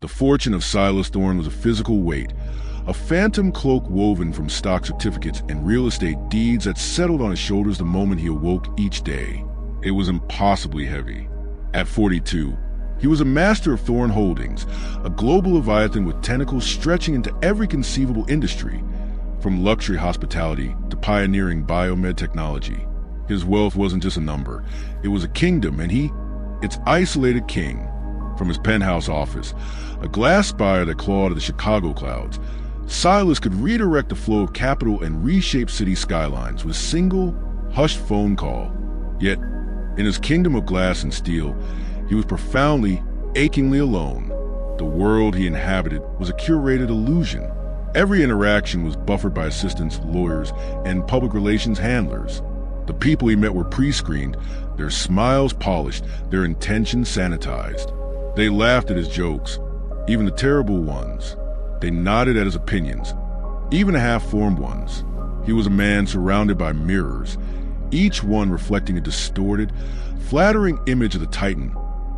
The fortune of Silas Thorne was a physical weight, a phantom cloak woven from stock certificates and real estate deeds that settled on his shoulders the moment he awoke each day. It was impossibly heavy. At 42, he was a master of Thorne Holdings, a global leviathan with tentacles stretching into every conceivable industry, from luxury hospitality to pioneering biomed technology. His wealth wasn't just a number, it was a kingdom, and its isolated king. From his penthouse office, a glass spire that clawed at the Chicago clouds, Silas could redirect the flow of capital and reshape city skylines with a single, hushed phone call. Yet, in his kingdom of glass and steel, he was profoundly, achingly alone. The world he inhabited was a curated illusion. Every interaction was buffered by assistants, lawyers, and public relations handlers. The people he met were pre-screened, their smiles polished, their intentions sanitized. They laughed at his jokes, even the terrible ones. They nodded at his opinions, even the half-formed ones. He was a man surrounded by mirrors, each one reflecting a distorted, flattering image of the titan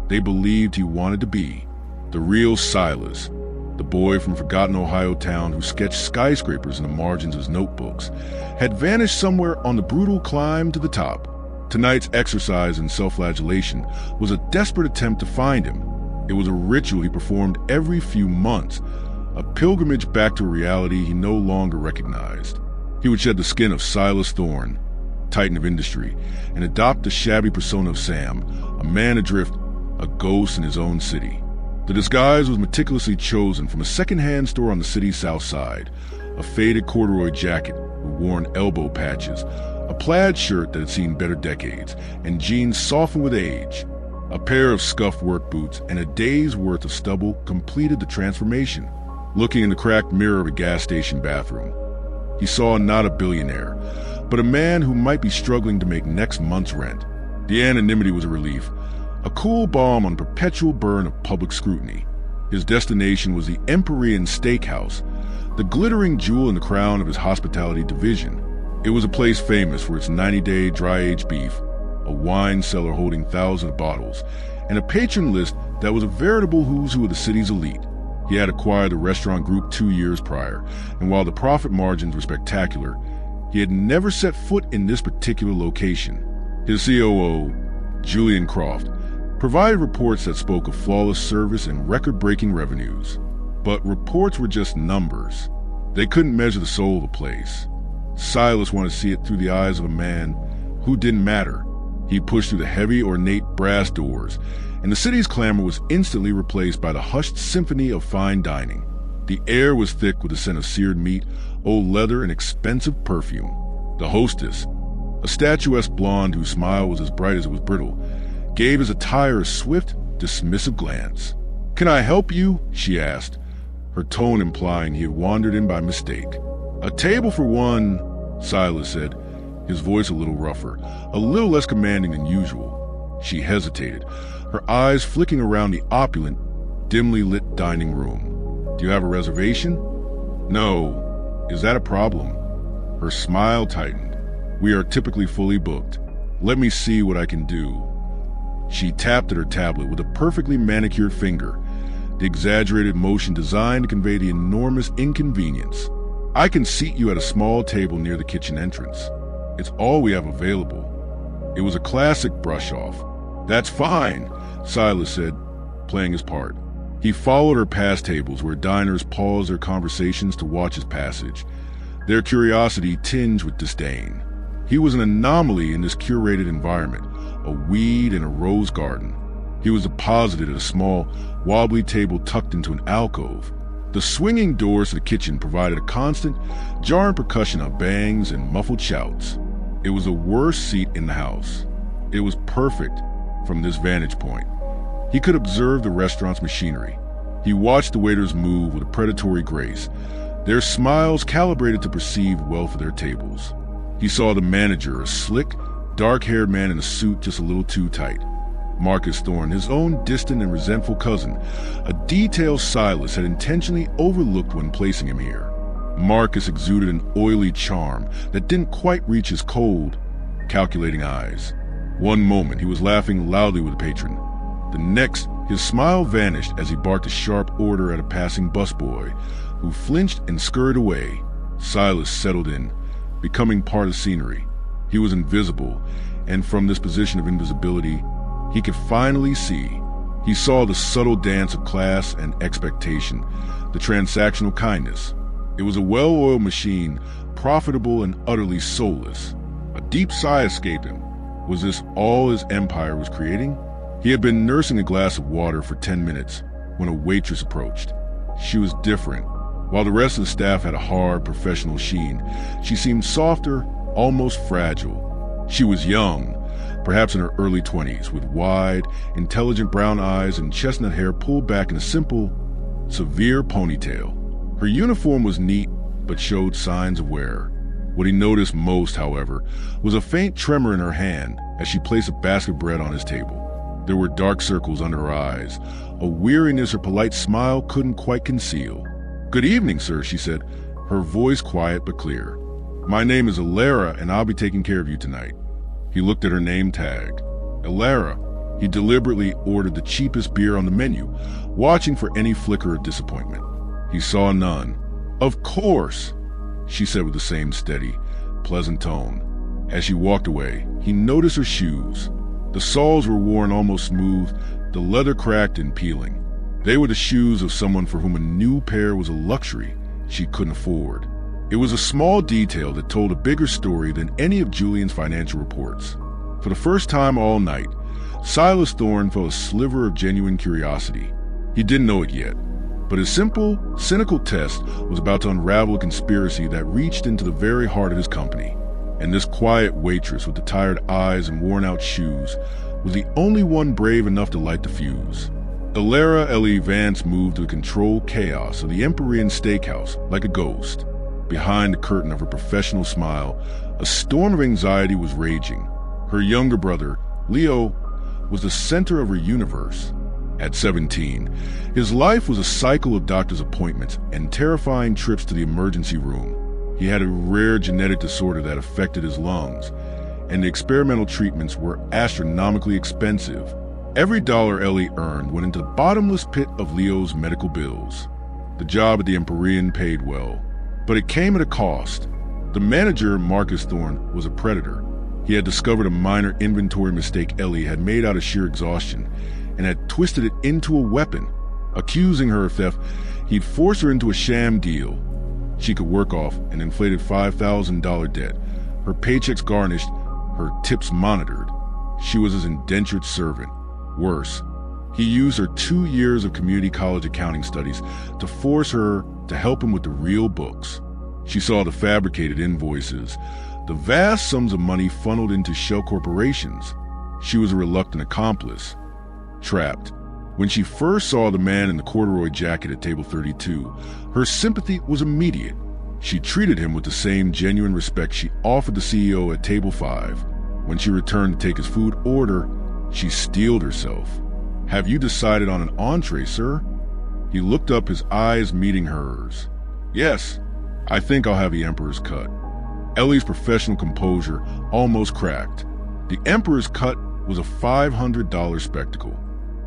they believed he wanted to be. The real Silas, the boy from forgotten Ohio town who sketched skyscrapers in the margins of his notebooks, had vanished somewhere on the brutal climb to the top. Tonight's exercise in self-flagellation was a desperate attempt to find him. It was a ritual he performed every few months, a pilgrimage back to a reality he no longer recognized. He would shed the skin of Silas Thorne, titan of industry, and adopt the shabby persona of Sam, a man adrift, a ghost in his own city. The disguise was meticulously chosen from a second-hand store on the city's south side, a faded corduroy jacket with worn elbow patches, a plaid shirt that had seen better decades, and jeans softened with age. A pair of scuffed work boots and a day's worth of stubble completed the transformation. Looking in the cracked mirror of a gas station bathroom, he saw not a billionaire, but a man who might be struggling to make next month's rent. The anonymity was a relief, a cool balm on a perpetual burn of public scrutiny. His destination was the Empyrean Steakhouse, the glittering jewel in the crown of his hospitality division. It was a place famous for its 90-day dry-aged beef, a wine cellar holding thousands of bottles, and a patron list that was a veritable who's who of the city's elite. He had acquired the restaurant group 2 years prior, and while the profit margins were spectacular, he had never set foot in this particular location. His COO, Julian Croft, provided reports that spoke of flawless service and record-breaking revenues. But reports were just numbers. They couldn't measure the soul of the place. Silas wanted to see it through the eyes of a man who didn't matter. He pushed through the heavy, ornate brass doors, and the city's clamor was instantly replaced by the hushed symphony of fine dining. The air was thick with the scent of seared meat, old leather, and expensive perfume. The hostess, a statuesque blonde whose smile was as bright as it was brittle, gave his attire a swift, dismissive glance. "Can I help you?" she asked, her tone implying he had wandered in by mistake. "A table for one," Silas said, his voice a little rougher, a little less commanding than usual. She hesitated, her eyes flicking around the opulent, dimly lit dining room. "Do you have a reservation?" "No. Is that a problem?" Her smile tightened. "We are typically fully booked. Let me see what I can do." She tapped at her tablet with a perfectly manicured finger, the exaggerated motion designed to convey the enormous inconvenience. "I can seat you at a small table near the kitchen entrance. It's all we have available." It was a classic brush-off. "That's fine," Silas said, playing his part. He followed her past tables where diners paused their conversations to watch his passage, their curiosity tinged with disdain. He was an anomaly in this curated environment, a weed in a rose garden. He was deposited at a small, wobbly table tucked into an alcove. The swinging doors to the kitchen provided a constant, jarring percussion of bangs and muffled shouts. It was the worst seat in the house. It was perfect from this vantage point. He could observe the restaurant's machinery. He watched the waiters move with a predatory grace, their smiles calibrated to perceive wealth of their tables. He saw the manager, a slick, dark-haired man in a suit just a little too tight. Marcus Thorne, his own distant and resentful cousin, a detail Silas had intentionally overlooked when placing him here. Marcus exuded an oily charm that didn't quite reach his cold, calculating eyes. One moment he was laughing loudly with a patron. The next His smile vanished as he barked a sharp order at a passing busboy, who flinched and scurried away. Silas settled in, becoming part of scenery. He was invisible, and from this position of invisibility, he could finally see. He saw the subtle dance of class and expectation, the transactional kindness. It was a well-oiled machine, profitable and utterly soulless. A deep sigh escaped him. Was this all his empire was creating? He had been nursing a glass of water for 10 minutes when a waitress approached. She was different. While the rest of the staff had a hard, professional sheen, she seemed softer, almost fragile. She was young, perhaps in her early 20s, with wide, intelligent brown eyes and chestnut hair pulled back in a simple, severe ponytail. Her uniform was neat, but showed signs of wear. What he noticed most, however, was a faint tremor in her hand as she placed a basket of bread on his table. There were dark circles under her eyes, a weariness her polite smile couldn't quite conceal. "Good evening, sir," she said, her voice quiet but clear. "My name is Alara, and I'll be taking care of you tonight." He looked at her name tag. Alara. He deliberately ordered the cheapest beer on the menu, watching for any flicker of disappointment. He saw none. "Of course," she said with the same steady, pleasant tone. As she walked away, he noticed her shoes. The soles were worn almost smooth, the leather cracked and peeling. They were the shoes of someone for whom a new pair was a luxury she couldn't afford. It was a small detail that told a bigger story than any of Julian's financial reports. For the first time all night, Silas Thorne felt a sliver of genuine curiosity. He didn't know it yet, but his simple, cynical test was about to unravel a conspiracy that reached into the very heart of his company. And this quiet waitress with the tired eyes and worn-out shoes was the only one brave enough to light the fuse. Alara Ellie Vance moved through the controlled chaos of the Empyrean Steakhouse like a ghost. Behind the curtain of her professional smile, a storm of anxiety was raging. Her younger brother, Leo, was the center of her universe. At 17, his life was a cycle of doctor's appointments and terrifying trips to the emergency room. He had a rare genetic disorder that affected his lungs, and the experimental treatments were astronomically expensive. Every dollar Ellie earned went into the bottomless pit of Leo's medical bills. The job at the Empyrean paid well, but it came at a cost. The manager, Marcus Thorne, was a predator. He had discovered a minor inventory mistake Ellie had made out of sheer exhaustion and had twisted it into a weapon. Accusing her of theft, he'd forced her into a sham deal she could work off an inflated $5,000 debt, her paychecks garnished, her tips monitored. She was his indentured servant. Worse, he used her 2 years of community college accounting studies to force her to help him with the real books. She saw the fabricated invoices, the vast sums of money funneled into shell corporations. She was a reluctant accomplice. Trapped. When she first saw the man in the corduroy jacket at table 32, her sympathy was immediate. She treated him with the same genuine respect she offered the CEO at table 5. When she returned to take his food order, she steeled herself. "Have you decided on an entree, sir?" He looked up, his eyes meeting hers. "Yes, I think I'll have the Emperor's cut." Ellie's professional composure almost cracked. The Emperor's cut was a $500 spectacle.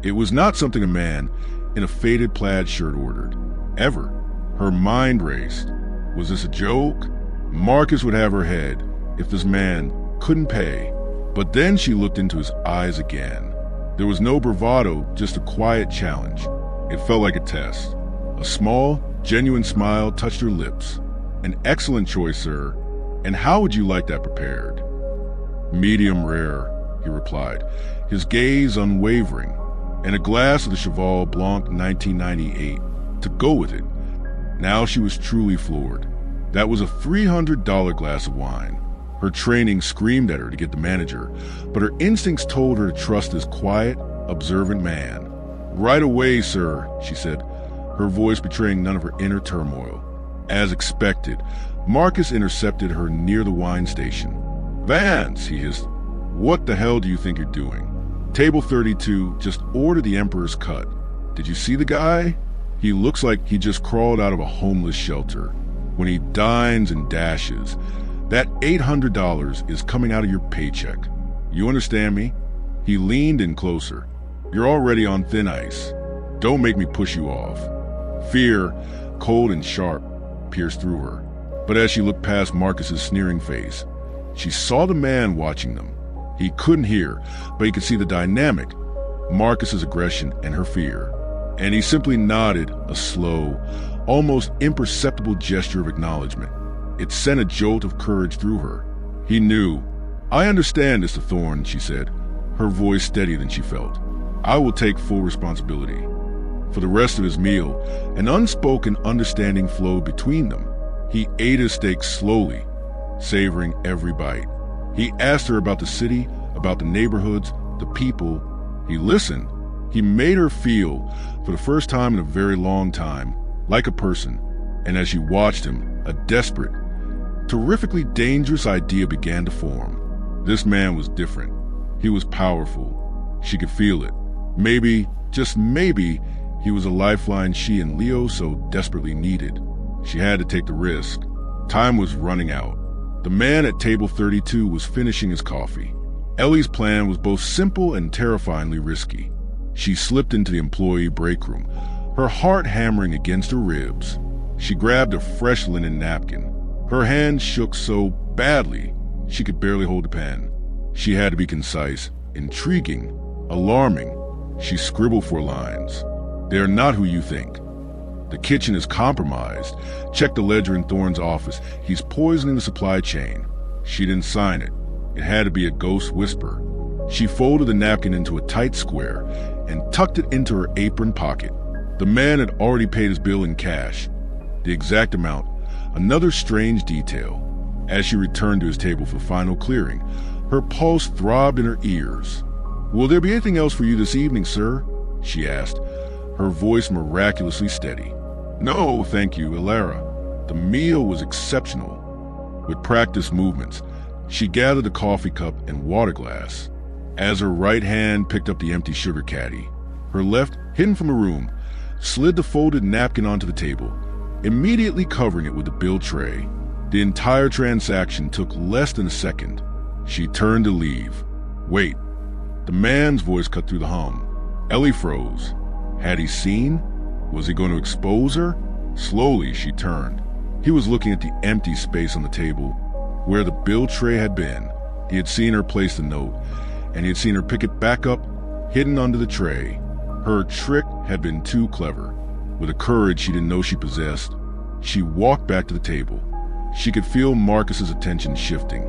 It was not something a man in a faded plaid shirt ordered. Ever. Her mind raced. Was this a joke? Marcus would have her head if this man couldn't pay. But then she looked into his eyes again. There was no bravado, just a quiet challenge. It felt like a test. A small, genuine smile touched her lips. "An excellent choice, sir. And how would you like that prepared?" "Medium rare," he replied, his gaze unwavering. "And a glass of the Cheval Blanc 1998 to go with it." Now she was truly floored. That was a $300 glass of wine. Her training screamed at her to get the manager, but her instincts told her to trust this quiet, observant man. "Right away, sir," she said, her voice betraying none of her inner turmoil. As expected, Marcus intercepted her near the wine station. "Vance," he hissed, "what the hell do you think you're doing? Table 32, just order the Emperor's cut. Did you see the guy? He looks like he just crawled out of a homeless shelter. When he dines and dashes, that $800 is coming out of your paycheck. You understand me?" He leaned in closer. You're already on thin ice. Don't make me push you off." Fear, cold and sharp, pierced through her. But as she looked past Marcus's sneering face, she saw the man watching them. He couldn't hear, but he could see the dynamic, Marcus's aggression and her fear. And he simply nodded, a slow, almost imperceptible gesture of acknowledgement. It sent a jolt of courage through her. He knew. "I understand, Mr. Thorne," she said, her voice steadier than she felt. "I will take full responsibility." For the rest of his meal, an unspoken understanding flowed between them. He ate his steak slowly, savoring every bite. He asked her about the city, about the neighborhoods, the people. He listened. He made her feel, for the first time in a very long time, like a person. And as she watched him, a desperate, terrifically dangerous idea began to form. This man was different. He was powerful. She could feel it. Maybe, just maybe, he was a lifeline she and Leo so desperately needed. She had to take the risk. Time was running out. The man at table 32 was finishing his coffee. Ellie's plan was both simple and terrifyingly risky. She slipped into the employee break room, her heart hammering against her ribs. She grabbed a fresh linen napkin. Her hand shook so badly she could barely hold the pen. She had to be concise, intriguing, alarming. She scribbled 4 lines. "They are not who you think. The kitchen is compromised. Check the ledger in Thorne's office. He's poisoning the supply chain." She didn't sign it. It had to be a ghost whisper. She folded the napkin into a tight square and tucked it into her apron pocket. The man had already paid his bill in cash. The exact amount. Another strange detail. As she returned to his table for final clearing, her pulse throbbed in her ears. "Will there be anything else for you this evening, sir?" she asked, her voice miraculously steady. "No, thank you, Elara." The meal was exceptional. With practiced movements, she gathered the coffee cup and water glass. As her right hand picked up the empty sugar caddy, her left, hidden from the room, slid the folded napkin onto the table, immediately covering it with the bill tray. The entire transaction took less than a second. She turned to leave. "Wait." The man's voice cut through the hum. Ellie froze. Had he seen? Was he going to expose her? Slowly, she turned. He was looking at the empty space on the table, where the bill tray had been. He had seen her place the note, and he had seen her pick it back up, hidden under the tray. Her trick had been too clever. With a courage she didn't know she possessed, she walked back to the table. She could feel Marcus's attention shifting.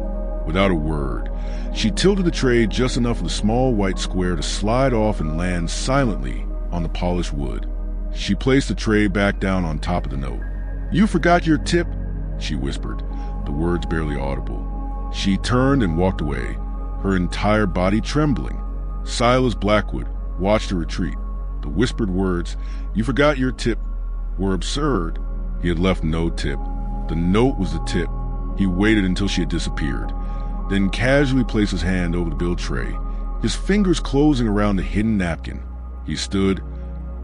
Without a word, she tilted the tray just enough for the small white square to slide off and land silently on the polished wood. She placed the tray back down on top of the note. "You forgot your tip," she whispered, the words barely audible. She turned and walked away, her entire body trembling. Silas Blackwood watched her retreat. The whispered words, "You forgot your tip," were absurd. He had left no tip. The note was the tip. He waited until she had disappeared, then casually placed his hand over the bill tray, his fingers closing around the hidden napkin. He stood,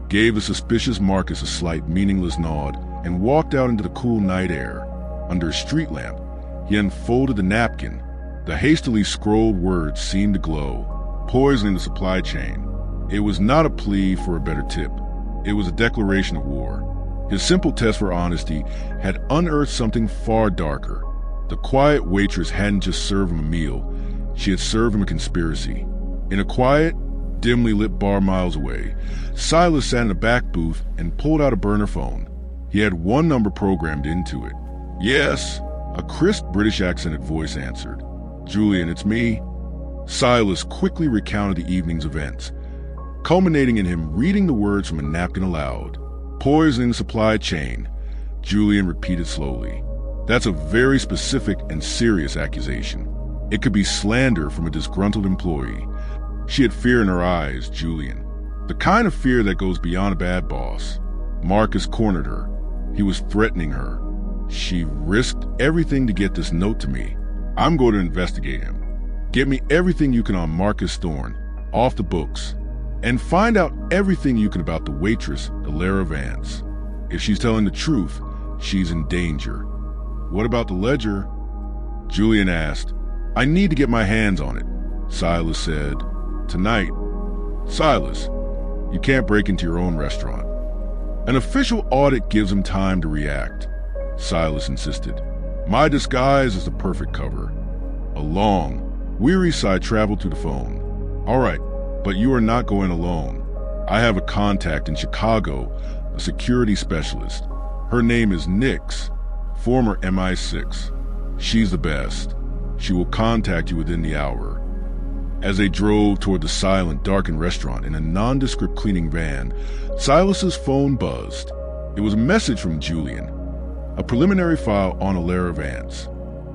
gave the suspicious Marcus a slight, meaningless nod, and walked out into the cool night air. Under a street lamp, he unfolded the napkin. The hastily scrolled words seemed to glow, poisoning the supply chain. It was not a plea for a better tip. It was a declaration of war. His simple test for honesty had unearthed something far darker. The quiet waitress hadn't just served him a meal, she had served him a conspiracy. In a quiet, dimly lit bar miles away, Silas sat in a back booth and pulled out a burner phone. He had one number programmed into it. "Yes," a crisp British accented voice answered. "Julian, it's me." Silas quickly recounted the evening's events, culminating in him reading the words from a napkin aloud. "Poisoning supply chain," Julian repeated slowly. "That's a very specific and serious accusation. It could be slander from a disgruntled employee." She had fear in her eyes, Julian. The kind of fear that goes beyond a bad boss. Marcus cornered her. He was threatening her. She risked everything to get this note to me. "I'm going to investigate him. Get me everything you can on Marcus Thorne, off the books. And find out everything you can about the waitress, Elara Vance. If she's telling the truth, she's in danger." "What about the ledger?" Julian asked. "I need to get my hands on it," Silas said. "Tonight." Silas, you can't break into your own restaurant. An official audit gives him time to react. Silas insisted. My disguise is the perfect cover. A long, weary sigh traveled through the phone. All right, but you are not going alone. I have a contact in Chicago, a security specialist. Her name is Nix, former MI6. She's the best. She will contact you within the hour. As they drove toward the silent, darkened restaurant in a nondescript cleaning van, Silas's phone buzzed. It was a message from Julian, a preliminary file on Alara Vance,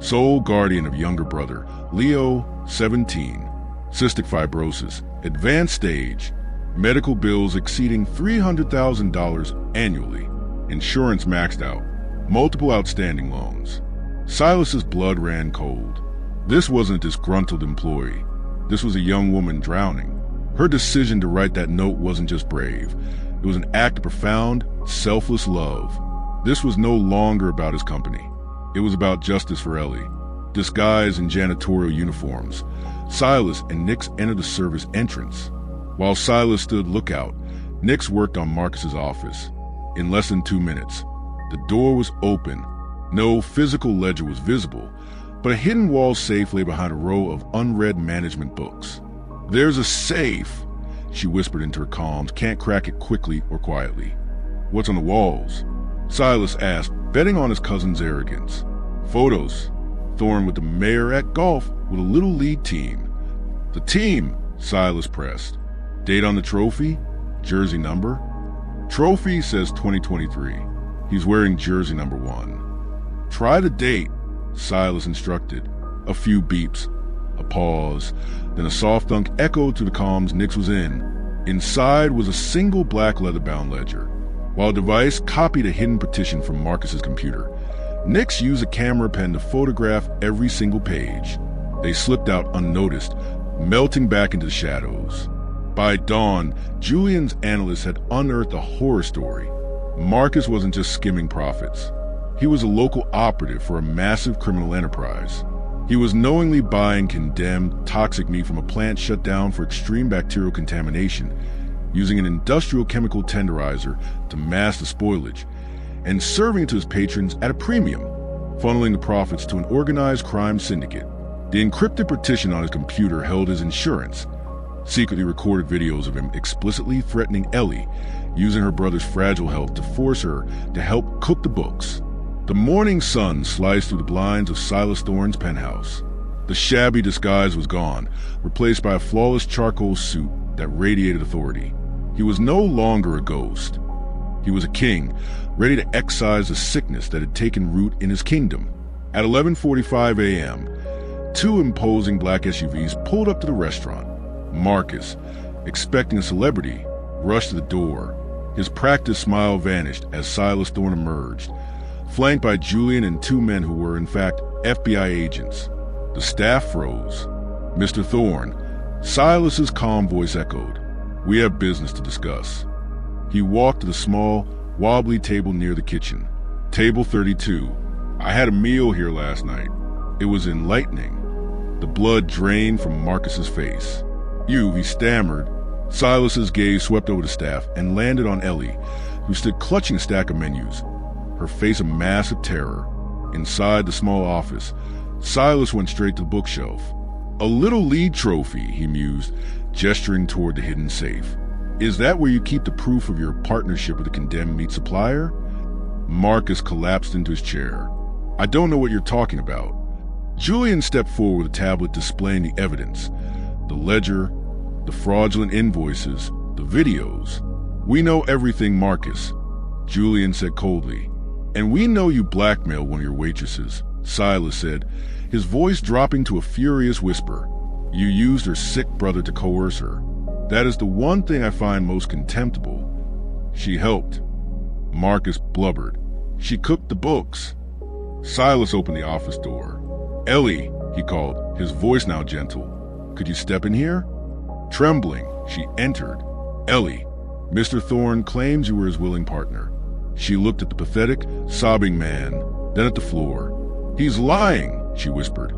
sole guardian of younger brother, Leo, 17, cystic fibrosis, advanced stage, medical bills exceeding $300,000 annually, insurance maxed out, multiple outstanding loans. Silas's blood ran cold. This wasn't a disgruntled employee. This was a young woman drowning. Her decision to write that note wasn't just brave. It was an act of profound, selfless love. This was no longer about his company. It was about justice for Ellie. Disguised in janitorial uniforms, Silas and Nix entered the service entrance. While Silas stood lookout, Nix worked on Marcus's office. In less than 2 minutes, the door was open. No physical ledger was visible, but a hidden wall safe lay behind a row of unread management books. There's a safe, she whispered into her comms. Can't crack it quickly or quietly. What's on the walls? Silas asked, betting on his cousin's arrogance. Photos. Thorne with the mayor at golf with a little league team. The team, Silas pressed. Date on the trophy? Jersey number? Trophy says 2023. He's wearing jersey number 1. Try the date, Silas instructed. A few beeps, a pause, then a soft thunk echoed to the comms Nix was in. Inside was a single black leather-bound ledger, while a device copied a hidden petition from Marcus's computer. Nix used a camera pen to photograph every single page. They slipped out unnoticed, melting back into the shadows. By dawn, Julian's analysts had unearthed a horror story. Marcus wasn't just skimming profits. He was a local operative for a massive criminal enterprise. He was knowingly buying condemned, toxic meat from a plant shut down for extreme bacterial contamination, using an industrial chemical tenderizer to mask the spoilage, and serving it to his patrons at a premium, funneling the profits to an organized crime syndicate. The encrypted petition on his computer held his insurance, secretly recorded videos of him explicitly threatening Ellie, using her brother's fragile health to force her to help cook the books. The morning sun sliced through the blinds of Silas Thorne's penthouse. The shabby disguise was gone, replaced by a flawless charcoal suit that radiated authority. He was no longer a ghost. He was a king, ready to excise the sickness that had taken root in his kingdom. At 11:45 a.m., 2 imposing black SUVs pulled up to the restaurant. Marcus, expecting a celebrity, rushed to the door. His practiced smile vanished as Silas Thorne emerged, flanked by Julian and 2 men who were, in fact, FBI agents. The staff froze. Mr. Thorne, Silas's calm voice echoed. We have business to discuss. He walked to the small, wobbly table near the kitchen. Table 32. I had a meal here last night. It was enlightening. The blood drained from Marcus's face. He stammered. Silas's gaze swept over the staff and landed on Ellie, who stood clutching a stack of menus, her face a mask of terror. Inside the small office, Silas went straight to the bookshelf. A little lead trophy, he mused, gesturing toward the hidden safe. Is that where you keep the proof of your partnership with a condemned meat supplier? Marcus collapsed into his chair. I don't know what you're talking about. Julian stepped forward with a tablet displaying the evidence. The ledger, the fraudulent invoices, the videos. We know everything, Marcus, Julian said coldly. And we know you blackmailed one of your waitresses, Silas said, his voice dropping to a furious whisper. You used her sick brother to coerce her. That is the one thing I find most contemptible. She helped. Marcus blubbered. She cooked the books. Silas opened the office door. Ellie, he called, his voice now gentle. Could you step in here? Trembling, she entered. Ellie, Mr. Thorne claims you were his willing partner. She looked at the pathetic, sobbing man, then at the floor. He's lying, she whispered,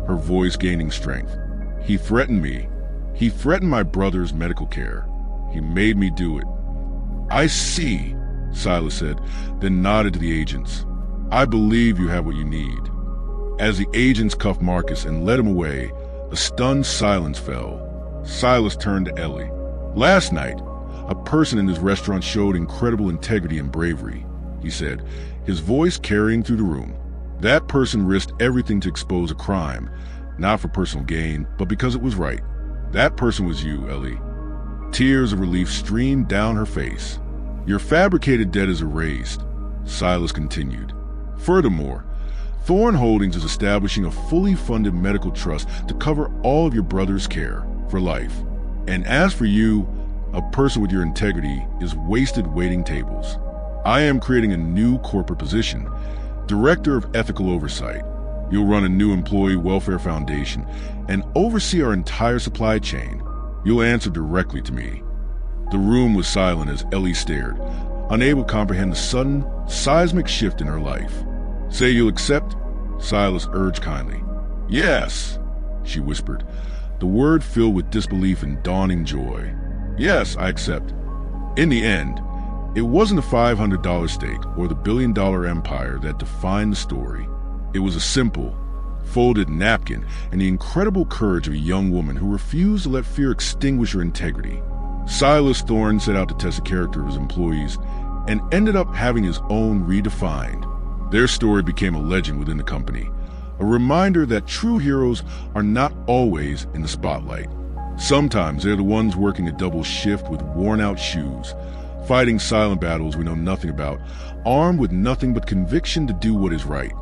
her voice gaining strength. He threatened me. He threatened my brother's medical care. He made me do it. I see, Silas said, then nodded to the agents. I believe you have what you need. As the agents cuffed Marcus and led him away, a stunned silence fell. Silas turned to Ellie. Last night, a person in this restaurant showed incredible integrity and bravery, he said, his voice carrying through the room. That person risked everything to expose a crime, not for personal gain, but because it was right. That person was you, Ellie. Tears of relief streamed down her face. Your fabricated debt is erased, Silas continued. Furthermore, Thorn Holdings is establishing a fully funded medical trust to cover all of your brother's care for life. And as for you, a person with your integrity is wasted waiting tables. I am creating a new corporate position, Director of Ethical Oversight. You'll run a new employee welfare foundation and oversee our entire supply chain. You'll answer directly to me. The room was silent as Ellie stared, unable to comprehend the sudden, seismic shift in her life. Say you'll accept? Silas urged kindly. Yes, she whispered, the word filled with disbelief and dawning joy. Yes, I accept. In the end, it wasn't a $500 stake or the billion-dollar empire that defined the story. It was a simple, folded napkin and the incredible courage of a young woman who refused to let fear extinguish her integrity. Silas Thorne set out to test the character of his employees and ended up having his own redefined. Their story became a legend within the company, a reminder that true heroes are not always in the spotlight. Sometimes they're the ones working a double shift with worn-out shoes, fighting silent battles we know nothing about, armed with nothing but conviction to do what is right.